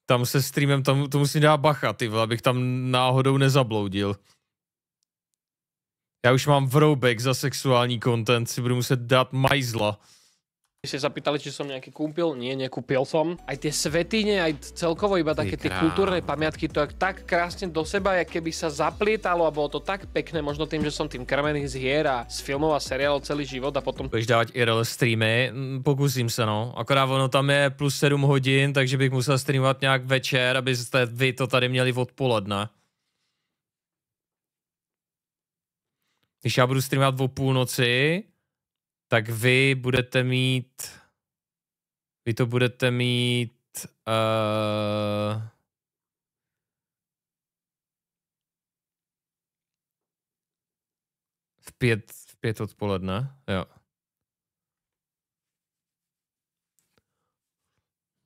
Tam se streamem, to musím dát bacha, ty vole, abych tam náhodou nezabloudil. Já už mám vroubek za sexuální content, si budu muset dát majzla. Ste sa pýtali, či som nejaký kúpil? Nie, nekúpil som. Aj tie svätyne, aj celkovo iba také tie kultúrne pamiatky, to je tak krásne do seba, jak keby sa zaplietalo a bolo to tak pekné, možno tým, že som tým krmený z hier a z filmov a seriálov celý život a potom... Budeš dávať IRL streamy? Pokusím se, no. Akorát ono tam je plus 7 hodin, takže bych musel streamovat nějak večer, abyste vy to tady měli odpoledne. Když já budu streamovat o půlnoci, tak vy budete mít... Vy to budete mít... v pět odpoledne, jo.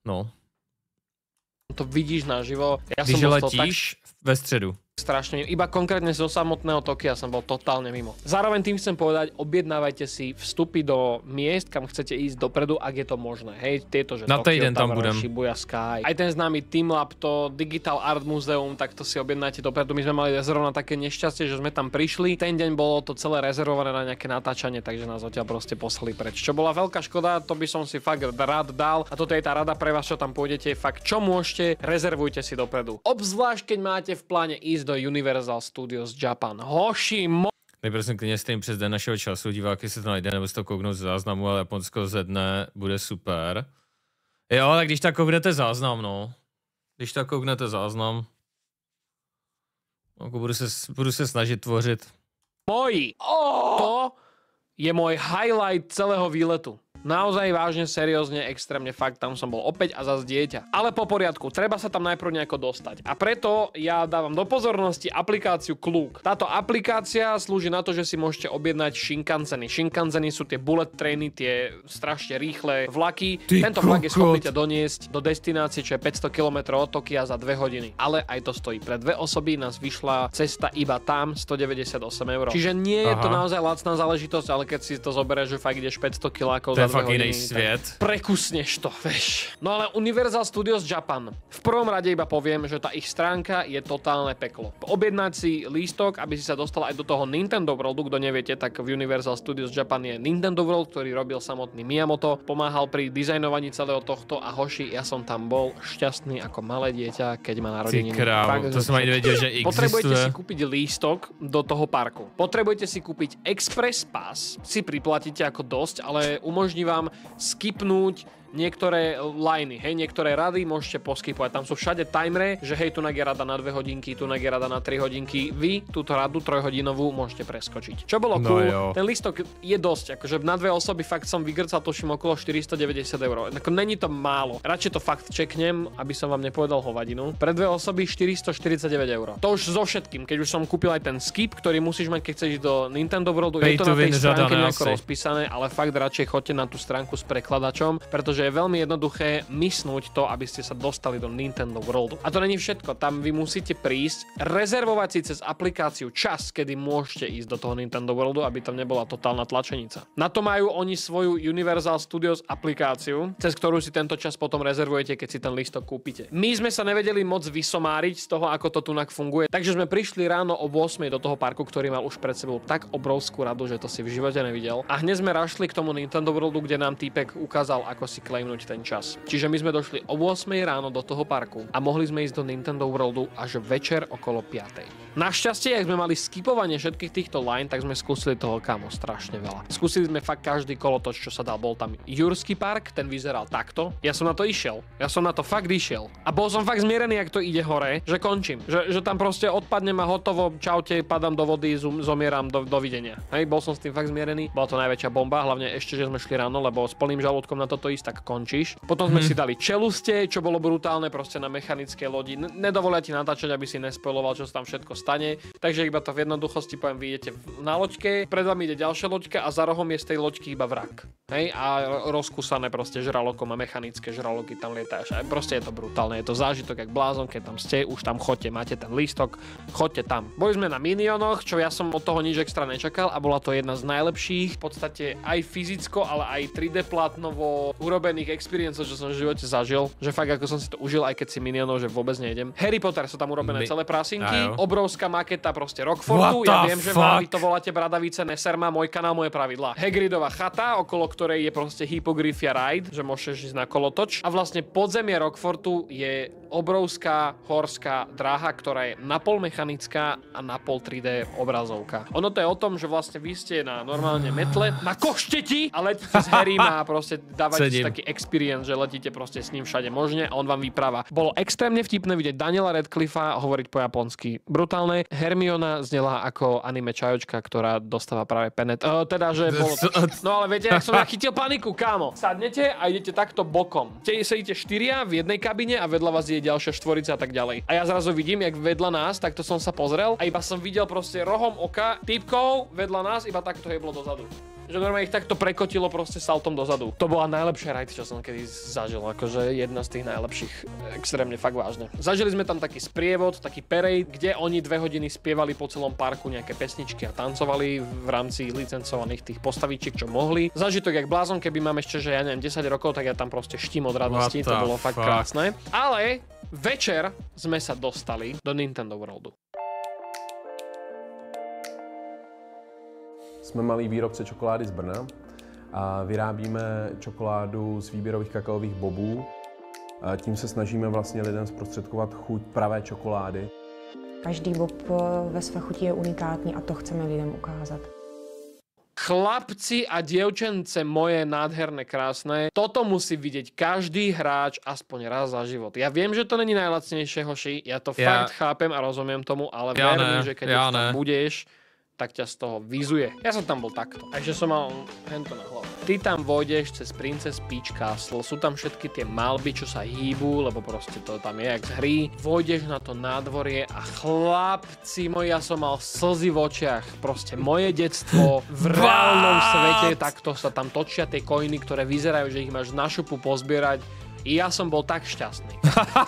No. To vidíš naživo. Ja Když som letíš ve středu. Strašne, iba konkrétne zo samotného Tokia som bol totálne mimo. Zároveň tým chcem povedať, objednávajte si vstupy do miest, kam chcete ísť dopredu, ak je to možné. Hej, tieto, že na Tokyo tam budem. Shibuya Sky. Aj ten známy Teamlab, to Digital Art Museum, tak to si objednáte dopredu. My sme mali zrovna také nešťastie, že sme tam prišli. Ten deň bolo to celé rezervované na nejaké natáčanie, takže nás odtiaľ proste poslali preč. Čo bola veľká škoda, to by som si fakt rád dal. A toto je tá rada pre vás, čo tam pôjdete, fakt čo môžete, rezervujte si dopredu. Obzvlášť keď máte v pláne ísť do Universal Studios Japan. Hoši, Nejprve jsem klidně stream přes den našeho času, diváky se to najde, nebo si to kouknout z záznamu, ale Japonsko ze dne bude super. Jo, ale když tak kouknete záznam, no. Když tak kouknete záznam. Budu se snažit tvořit. To je môj highlight celého výletu. Naozaj vážne, seriózne, extrémne fakt, tam som bol opäť a zase dieťa. Ale po poriadku, treba sa tam najprv nejako dostať. A preto ja dávam do pozornosti aplikáciu Klook. Táto aplikácia slúži na to, že si môžete objednať Shinkanseny. Shinkanseny sú tie bullet trainy, tie strašne rýchle vlaky. Tento vlak je schopný ťa doniesť do destinácie, čo je 500 km od Tokia za 2 hodiny. Ale aj to stojí. Pre 2 osoby nás vyšla cesta iba tam 198 €. Čiže nie je to naozaj lacná záležitosť, ale keď si to zoberieš, že fakt ideš 500 kilákov za 2 hodiny, sviet. Prekusneš to, vieš. No ale Universal Studios Japan. V prvom rade iba poviem, že tá ich stránka je totálne peklo. Objednať si lístok, aby si sa dostal aj do toho Nintendo Worldu, kto neviete, tak v Universal Studios Japan je Nintendo World, ktorý robil samotný Miyamoto, pomáhal pri dizajnovaní celého tohto a hoši, ja som tam bol šťastný ako malé dieťa, keď ma narodeniny. Ty krávo, to som aj nevedel, že existuje. Potrebujete si kúpiť lístok do toho parku. Potrebujete si kúpiť Express Pass, si priplatíte ako dosť, ale umožní vám skipnúť niektoré liney, hej, niektoré rady môžete poskipovať. Tam sú všade timere, že hej, tunak je rada na 2 hodinky, tunak je rada na 3 hodinky. Vy túto radu 3-hodinovú môžete preskočiť. Čo bolo cool, ten listok je dosť, akože na 2 osoby fakt som vygrcal tuším okolo 490 €. Ako není to málo. Radšej to fakt čeknem, aby som vám nepovedal hovadinu. Pre 2 osoby 449 €. To už so všetkým, keď už som kúpil aj ten skip, ktorý musíš mať, keď chceš ísť do Nintendo Worldu, je to na tej stránke nejako rozpísané, ale fakt radšej choďte na tú stránku s prekladačom, pretože je veľmi jednoduché misnúť to, aby ste sa dostali do Nintendo Worldu. A to není všetko, tam vy musíte prísť, rezervovať si cez aplikáciu čas, kedy môžete ísť do toho Nintendo Worldu, aby tam nebola totálna tlačenica. Na to majú oni svoju Universal Studios aplikáciu, cez ktorú si tento čas potom rezervujete, keď si ten lístok kúpite. My sme sa nevedeli moc vysomáriť z toho, ako to tunak funguje, takže sme prišli ráno o 8 do toho parku, ktorý mal už pred sebou tak obrovskú radu, že to si v živote nevidel. A hneď sme rašli k tomu Nintendo Worldu, kde nám týpek ukázal, ako si claimnúť ten čas. Čiže my sme došli o 8 ráno do toho parku a mohli sme ísť do Nintendo Worldu až večer okolo 5. Našťastie, ak sme mali skipovanie všetkých týchto line, tak sme skúsili toho kámo strašne veľa. Skúsili sme fakt každý kolotoč, čo sa dal. Bol tam Jurský park, ten vyzeral takto. Ja som na to išiel. Ja som na to fakt išiel. A bol som fakt zmierený, ak to ide hore, že končím. Že tam proste odpadnem a hotovo, čaute, padám do vody, zomieram, dovidenia. Hej, bol som s tým fakt zmierený. Bola to najväčšia bomba, hlavne ešte, že sme šli ráno, lebo s plným žalúdkom na toto ísť, tak končíš. Potom sme si dali čeluste, čo bolo brutálne proste na mechanickej lodi. Nedovolia ti natáčať, aby si nespoiloval, čo sa tam všetko stane. Takže iba to v jednoduchosti poviem, vy idete na loďke, pred vami ide ďalšia loďka a za rohom je z tej loďky iba vrak. Hej, a rozkúsané proste žralokom a mechanické žraloky tam lietajú. A proste je to brutálne, je to zážitok jak blázon, keď tam ste, už tam chodte, máte ten lístok, chodte tam. Boli sme na Minionoch, čo ja som od toho nič extra nečakal a bola to jedna z najlepších, v podstate aj fyzicko, ale aj 3D plátnovo urobených experienceov, čo som v živote zažil, že fakt ako som si to užil, aj keď si Minionov, že vôbec nejdem. Harry Potter sú tam urobené celé prasinky, obrovská maketa proste Rockfortu, ja viem, že vy to voláte Bradavice, Neserma, môj kanál, moje pravidlá. Hagridova chata, okolo ktorej je proste Hippogriffia Ride, že môžeš ísť na kolotoč a vlastne podzemie Rockfortu je obrovská horská dráha, ktorá je napol mechanická a napol 3D obrazovka. Ono to je o tom, že vlastne vy ste na normálne metle, na košteti a letíte s Harrym a proste dávate si taký experience, že letíte proste s ním všade možne a on vám vypráva. Bolo extrémne vtipné vidieť Daniela Radcliffea hovoriť po japonsky. Brutálne. Hermiona znela ako anime čajočka, ktorá dostáva práve penet. Teda, že bolo tak... No ale viete, jak som chytil paniku, kámo. Sadnete a idete takto bokom. Sedíte 4 v jednej kabine a vedľa vás je ďalšia štvorica a tak ďalej. A ja zrazu vidím, jak vedľa nás, takto som sa pozrel a iba som videl proste rohom oka typkov vedľa nás, iba takto hejblo dozadu. Že normálne ich takto prekotilo proste saltom dozadu. To bola najlepšia ride, čo som kedy zažil, akože jedna z tých najlepších, extrémne fakt vážne. Zažili sme tam taký sprievod, taký parade, kde oni 2 hodiny spievali po celom parku nejaké pesničky a tancovali v rámci licencovaných tých postavíčiek, čo mohli. Zažitok jak blázon, keby mám ešte, že ja neviem, 10 rokov, tak ja tam proste štím od radosti, to bolo fakt krásne. Ale večer sme sa dostali do Nintendo Worldu. Jsme malý výrobce čokolády z Brna a vyrábíme čokoládu z výběrových kakaových bobů. A tím se snažíme vlastně lidem zprostředkovat chuť pravé čokolády. Každý bob ve své chuti je unikátní a to chceme lidem ukázat. Chlapci a dievčence moje nádherné, krásne, toto musí vidieť každý hráč aspoň raz za život. Ja viem, že to není najlacnejšie, hoši, ja to fakt chápem a rozumiem tomu, ale verím, že keď tam budeš, tak ťa z toho vyzuje. Ja som tam bol takto. Takže som mal hento na hlavu. Ty tam vojdeš cez Princess Peach Castle, sú tam všetky tie malby, čo sa hýbu, lebo proste to tam je jak z hry. Vojdeš na to nádvorie a chlapci moji, ja som mal slzy v očiach. Proste moje detstvo v reálnom svete, takto sa tam točia tie coiny, ktoré vyzerajú, že ich máš na šupu pozbierať. I ja som bol tak šťastný.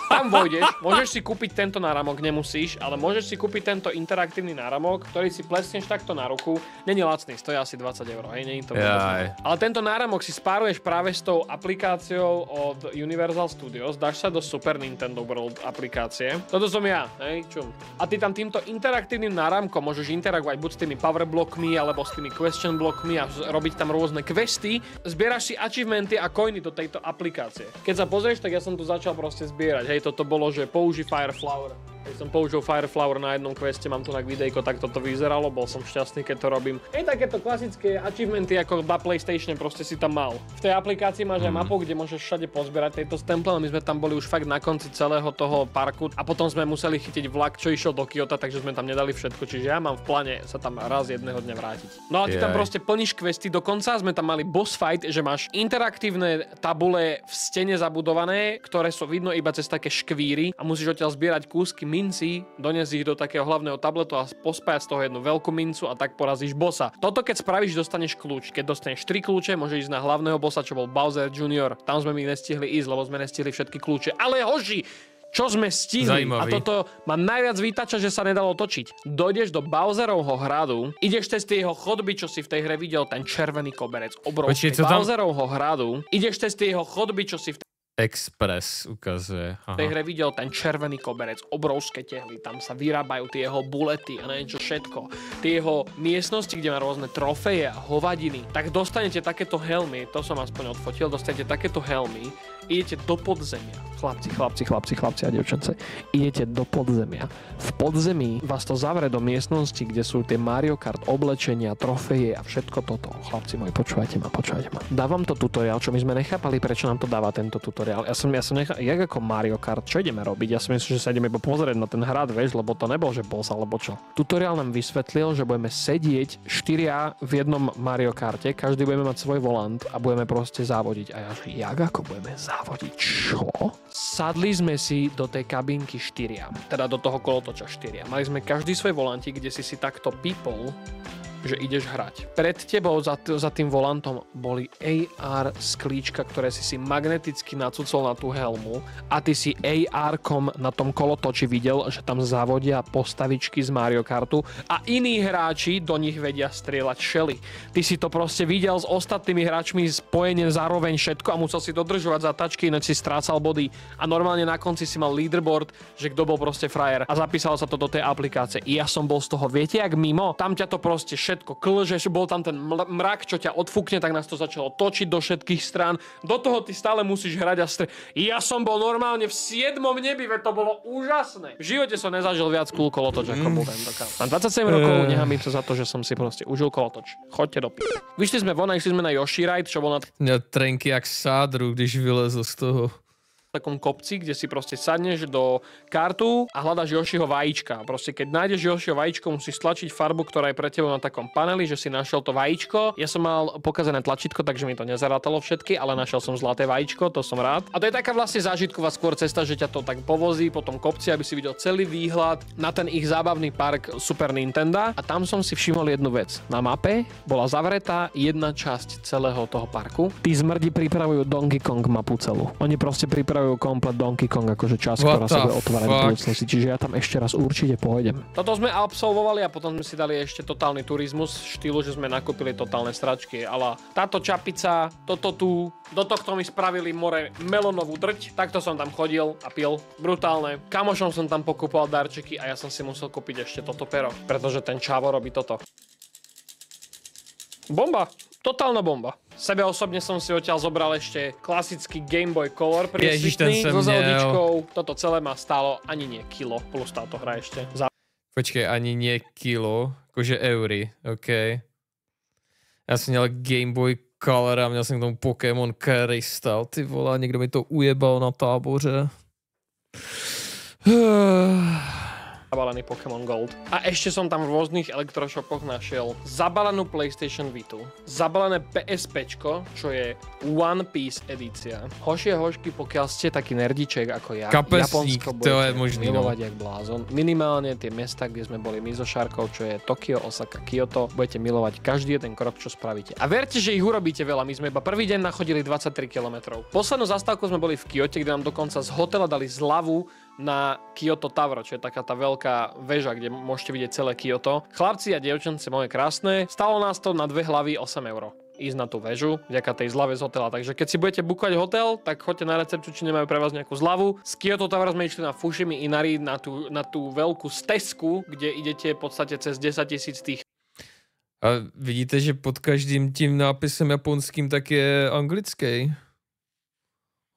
Tam vojdeš, môžeš si kúpiť tento náramok, nemusíš, ale môžeš si kúpiť tento interaktívny náramok, ktorý si plesneš takto na ruku. Není lacný, stojí asi 20 €, hej, není to veľa. Ale tento náramok si spáruješ práve s tou aplikáciou od Universal Studios, dáš sa do Super Nintendo World aplikácie. Toto som ja, hej, čum. A ty tam týmto interaktívnym náramkom môžeš interagovať buď s tými power blockmi, alebo s tými question blockmi a robiť tam rôzne questy. Zbieraš si achievementy a coiny do tejto aplikácie. Keď sa pozrieš, tak ja som tu začal proste zbierať. Hej, toto bolo, že použij Fire Flower. Keď som použil Fire Flower na jednom queste, mám tu na videjko, tak toto vyzeralo, bol som šťastný, keď to robím. Hej, takéto klasické achievementy, ako na PlayStation, proste si tam mal. V tej aplikácii máš aj mapu, kde môžeš všade pozbierať tieto stemple, my sme tam boli už fakt na konci celého toho parku a potom sme museli chytiť vlak, čo išiel do Kyoto, takže sme tam nedali všetko, čiže ja mám v pláne sa tam raz jedného dňa vrátiť. No a ty tam proste plníš questy, dokonca sme tam mali boss fight, že máš interaktívne tabule v stene zabudované, ktoré sú vidno iba cez také škvíry a musíš odtiaľ zbierať kúsky minci, doniesť ich do takého hlavného tabletu a pospájať z toho jednu veľkú mincu a tak porazíš bossa. Toto keď spravíš, dostaneš kľúč. Keď dostaneš 3 kľúče, môžeš ísť na hlavného bossa, čo bol Bowser Jr. Tam sme my nestihli ísť, lebo sme nestihli všetky kľúče. Ale hoži, čo sme stihli, a toto ma najviac vytača, že sa nedalo točiť. Dojdeš do Bowserovho hradu, ideš cez tie jeho chodby, čo si v tej hre videl, ten červený koberec, obrovský Bowserovho hradu, ideš cez tie jeho chodby, čo si v Express ukazuje. V tej hre videl ten červený koberec, obrovské tehly, tam sa vyrábajú tie jeho bulety a neviem čo všetko. Tie jeho miestnosti, kde má rôzne trofeje a hovadiny, tak dostanete takéto helmy, to som aspoň odfotil, dostanete takéto helmy, idete do podzemia. Chlapci a dievčence, idete do podzemia. V podzemí vás to zavre do miestnosti, kde sú tie Mario Kart oblečenia, trofeje a všetko toto. Chlapci moji, počúvajte ma. Dávam to tutoriál, čo my sme nechápali, prečo nám to dáva tento tutoriál. Ja som nechal, jak ako Mario Kart, čo ideme robiť? Ja som myslel, že sa ideme iba pozrieť na ten hrad, vieš, lebo to nebol, že boss alebo čo. Tutoriál nám vysvetlil, že budeme sedieť 4 v jednom Mario Karte, každý budeme mať svoj volant a budeme proste závodiť. A ja, že jak ako budeme závodiť? Čo? Sadli sme si do tej kabinky 4, teda do toho kolotoča 4. Mali sme každý svoj volantík, kde si takto pípol, že ideš hrať. Pred tebou za tým volantom boli AR sklíčka, ktoré si magneticky nacucol na tú helmu a ty si AR-kom na tom kolotoči videl, že tam zavodia postavičky z Mario Kartu a iní hráči do nich vedia strieľať šely. Ty si to proste videl s ostatnými hráčmi spojene zároveň všetko a musel si dodržovať za tačky, ináč si strácal body a normálne na konci si mal leaderboard, že kto bol proste frajer a zapísalo sa to do tej aplikácie. I ja som bol z toho, viete, jak mimo, tam ťa to proste všetko klžeš, bol tam ten mrak, čo ťa odfúkne, tak nás to začalo točiť do všetkých strán. Do toho ty stále musíš hrať a ja som bol normálne v 7. nebi, veď to bolo úžasné. V živote som nezažil viac cool kolotoč, ako bol tento kam. Mám 27 rokov, nehambím sa za to, že som si proste užil kolotoč. Choďte do p***. Vyšli sme von a išli sme na Yoshi Ride, čo bol na trenky jak sádru, když vylezl z toho. Takom kopci, kde si proste sadneš do kartu a hľadaš Yoshiho vajíčka. Proste keď nájdeš Yoshiho vajíčko, musíš stlačiť farbu, ktorá je pre teba na takom paneli, že si našiel to vajíčko. Ja som mal pokazané tlačítko, takže mi to nezarátalo všetky, ale našiel som zlaté vajíčko, to som rád. A to je taká vlastne zážitková skôr cesta, že ťa to tak povozí po tom kopci, aby si videl celý výhľad na ten ich zábavný park Super Nintendo. A tam som si všimol jednu vec. Na mape bola zavretá jedna časť celého toho parku. Tí zmrdi pripravujú Donkey Kong mapu celú. Oni proste pripravujú komplet Donkey Kong, akože časť, ktorá sa bude otvárať v budúcnosti. Čiže ja tam ešte raz určite pôjdem. Toto sme absolvovali a potom sme si dali ešte totálny turizmus v štýlu, že sme nakúpili totálne stračky. Ale táto čapica, toto tu, do tohto mi spravili more melónovú drť. Takto som tam chodil a pil. Brutálne. Kamošom som tam pokúpal darčeky a ja som si musel kúpiť ešte toto pero, pretože ten čavo robí toto. Bomba. Totálna bomba. Sebe osobne som si odtiaľ zobral ešte klasický Game Boy Color priesvitný so zeldičkou. Toto celé ma stálo ani nie kilo, plus táto hra ešte. Počkej, ani nie kilo, akože eury, OK. Ja som měl Game Boy Color a měl jsem k tomu Pokémon Crystal, ty vole, někdo mi to ujebal na táboře. zabalený Pokémon Gold. A ešte som tam v rôznych elektroshopoch našiel zabalenú PlayStation Vitu, zabalené PSPčko, čo je One Piece edícia. Hošie hošky, pokiaľ ste taký nerdiček ako ja, kapesník, Japonsko to je budete možný, milovať jak blázon. Minimálne tie mesta, kde sme boli my so Šárkou, čo je Tokio, Osaka, Kyoto, budete milovať každý jeden krok, čo spravíte. A verte, že ich urobíte veľa. My sme iba prvý deň nachodili 23 km. Poslednú zastávku sme boli v Kyote, kde nám dokonca z hotela dali zľavu na Kyoto Tower, čo je taká tá veľká väža, kde môžete vidieť celé Kyoto. Chlapci a dievčence moje krásne, stalo nás to na 2 hlavy 8 € ísť na tú väžu, vďaka tej zľave z hotela. Takže keď si budete bukovať hotel, tak choďte na recepciu, či nemajú pre vás nejakú zľavu. Z Kyoto Tower sme išli na Fushimi Inari, na tú veľkú stezku, kde idete v podstate cez 10 000 tých. A vidíte, že pod každým tím nápisem japonským tak je anglický.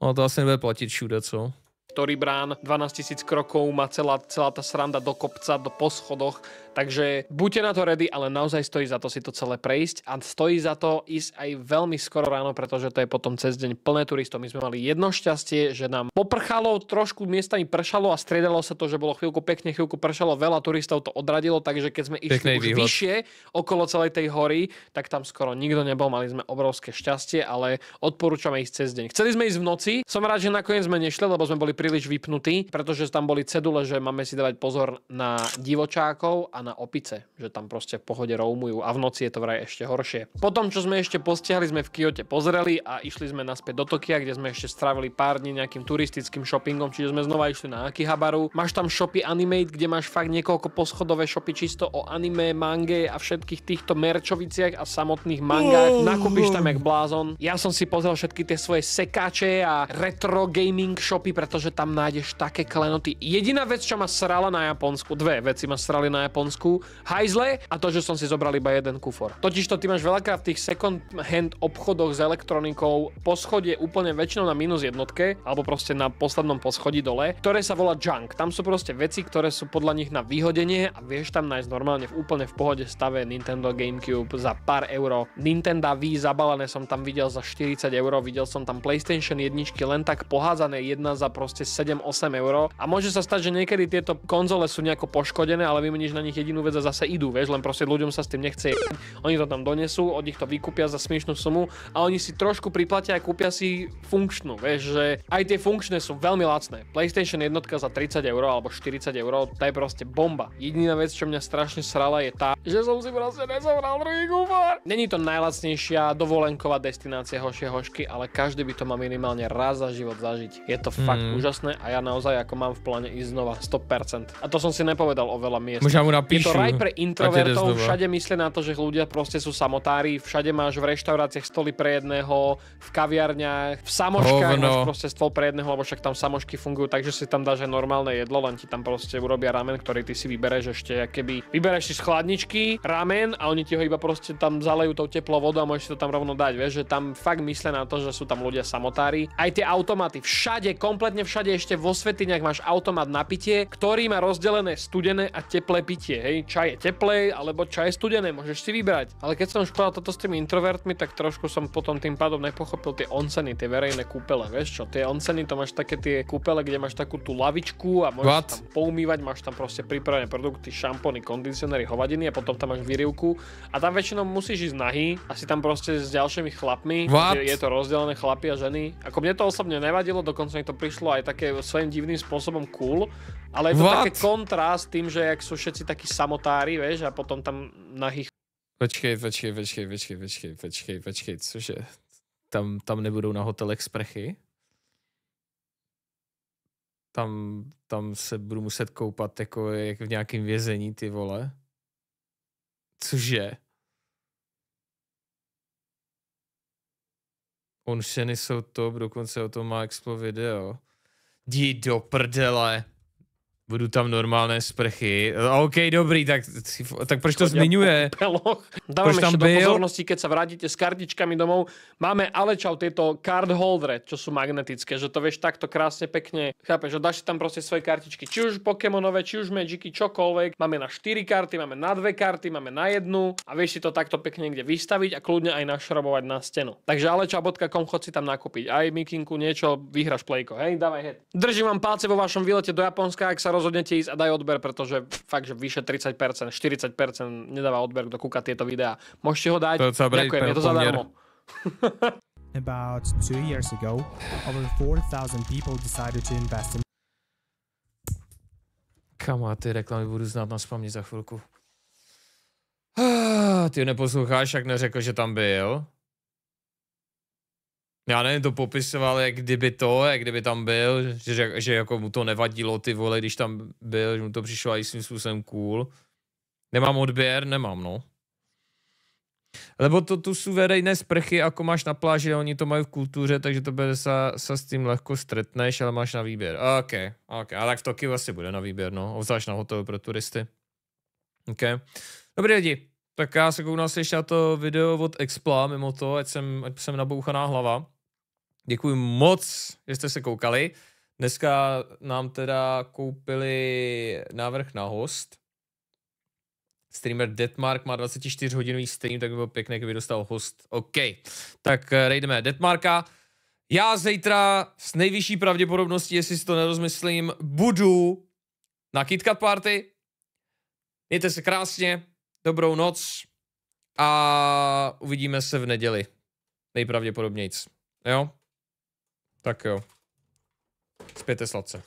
No to asi nebude platit všude, co? Ktorý brán 12 000 krokov, má celá tá sranda do kopca, po schodoch, takže buďte na to ready, ale naozaj stojí za to si to celé prejsť a stojí za to ísť aj veľmi skoro ráno, pretože to je potom cez deň plné turistov. My sme mali jedno šťastie, že nám poprchalo, trošku miestami pršalo a striedalo sa to, že bolo chvíľku pekne, chvíľku pršalo, veľa turistov to odradilo, takže keď sme išli už vyššie okolo celej tej hory, tak tam skoro nikto nebol, mali sme obrovské šťastie, ale odporúčame ísť cez deň. Chceli sme ísť v noci, som rád, že nakoniec sme nešli, lebo sme boli príliš vypnutí, pretože tam boli cedule, že máme si dávať pozor na divočákov a na opice, že tam proste v pohode roumujú a v noci je to vraj ešte horšie. Potom, čo sme ešte postiahli, sme v Kyote pozreli a išli sme naspäť do Tokia, kde sme ešte strávili pár dní nejakým turistickým shoppingom, čiže sme znova išli na Akihabaru. Máš tam shopy Animate, kde máš fakt niekoľko poschodové shopy čisto o anime, mange a všetkých týchto merčoviciach a samotných mangách. Nakúpiš tam jak blázon. Ja som si pozrel všetky tie svoje sekáče a retro gaming shopy, pretože tam nájdeš také klenoty. Jediná vec, čo ma srala na Japonsku, dve veci ma srali na Japonsku, hajzle a to, že som si zobral iba jeden kufor. Totižto ty máš veľakrát v tých second hand obchodoch s elektronikou poschodie úplne väčšinou na -1, alebo proste na poslednom poschodí dole, ktoré sa volá junk. Tam sú proste veci, ktoré sú podľa nich na vyhodenie a vieš tam nájsť normálne úplne v pohode stave Nintendo GameCube za pár euro. Nintendo Wii zabalené som tam videl za 40 €, videl som tam PlayStation 1 len tak pohádzané, jedna za proste 7-8 € a môže sa stať, že niekedy tieto konzole sú nejako poškodené, ale vymeníš na nich jedinú vec a zase idú, vieš, len proste ľuďom sa s tým nechce jebať. Oni to tam donesú, od nich to vykúpia za smiešnú sumu a oni si trošku priplatia a kúpia si funkčnú, vieš, že aj tie funkčné sú veľmi lacné. PlayStation 1 za 30 € alebo 40 €, to je proste bomba. Jediná vec, čo mňa strašne srala, je tá, že som si proste nezobral druhý kufor. Není to najlacnejšia dovolenková destinácia hošie hošky, ale každý by to mal minimálne raz za život zažiť. Je to fakt úžasné a ja naozaj ako mám v pláne ísť znova 100%. A to som si nepovedal o veľa miest. Možná mu napíšu. Je to raj pre introvertov, všade myslia na to, že ľudia proste sú samotári, všade máš v reštauráciách stoly pre jedného, v kaviarniach, v samoškách máš proste stôl pre jedného, lebo však tam samošky fungujú, takže si tam dáš aj normálne jedlo, len ti tam proste urobia ramen, ktorý ty si vybereš ešte, keby vybereš si z chladničky ramen a oni ti ho iba proste tam zalejú tou teplou vodou a môžeš si to tam rovno dať, vieš, že tam fakt myslia na to, že sú tam ľudia samotári. Aj tie automaty, všade, kompletne všade ešte vo Svätyniach máš automat na pitie, ktorý má rozdelené studené a teplé pitie, hej, čaj je teplé alebo čaj je studené, môžeš si vybrať. Ale keď som už povedal toto s tými introvertmi, tak trošku som potom tým pádom nepochopil tie onseny, tie verejné kúpele, vieš čo? Tie onseny, to máš také tie kúpele, kde máš takú tú lavičku a môžeš tam poumývať, máš tam proste pripravené produkty, šampóny, kondicionéry, hovadiny a potom tam máš výrivku a tam väčšinou musíš ísť nahý a si tam proste s ďalšími chlapmi, je to rozdelené chlapi a ženy. Ako mne to osobne nevadilo, dokonca mi to prišlo aj také svojím divným spôsobom cool, ale je to také kontrast tým, že jak sú všetci takí samotári, vieš, a potom tam nahých. Počkej, cože? Tam nebudou na hotelech sprchy? Tam se budu muset koupat jako jak v nějakém vězení, ty vole. Cože? Onseny jsou top, dokonce o tom má Expo video. Jdi do prdele. Budú tam normálne sprchy. OK, dobrý, tak proč to zmiňuje? Dávam ešte do pozornosti, keď sa vrátite s kartičkami domov. Máme Alečau tieto card holdere, čo sú magnetické, že to vieš takto krásne pekne. Chápeš, že dáš si tam proste svoje kartičky, či už Pokémonové, či už Magicy, čokoľvek. Máme na 4 karty, máme na 2 karty, máme na 1 a vieš si to takto pekne kde vystaviť a kľudne aj našrobovať na stenu. Takže alečau.com, chod si tam nakúpiť aj mikinku, niečo, vyhráš plejko. Hej, dávaj head. Držím vám palce vo vašom výlete do Japonska, ak sa rozhodnete ísť a daj odber, pretože fakt, že vyše 30%, 40% nedáva odber, kto kúka tieto videá. Môžete ho dať, ďakujem, je to zadarmo. About 2 years ago, over 4,000 people decided to invest in. Kamo, ty reklamy budu znát na spaměť za chvilku. Ty neposloucháš, jak neřekl, že tam byl. Já nevím, to popisoval, jak kdyby tam byl, že jako mu to nevadilo, ty vole, když tam byl, že mu to přišlo i svým způsobem cool. Nemám odběr, nemám, no. Lebo to tu sú verejné sprchy, ako máš na pláži, oni to majú v kultúře, takže to bude sa s tým lehko stretneš, ale máš na výběr. OK. A tak v Tokiu asi bude na výběr, no. Obzvlášť na hotel pro turisty. OK. Dobrý lidi, tak já se kouknu asi ještě na to video od Expla, mimo to, ať jsem nabouchaná hlava. Děkuji moc, že jste se koukali. Dneska nám teda koupili návrh na host. Streamer Deathmark má 24-hodinový stream, tak by bylo pěkné, kdyby dostal host. OK, tak rejdeme Deathmarka. Já zítra s nejvyšší pravděpodobností, jestli si to nerozmyslím, budu na KitKat Party. Mějte se krásně, dobrou noc a uvidíme se v neděli. Nejpravděpodobnějc. Jo? Tak jo. Spějte sladce.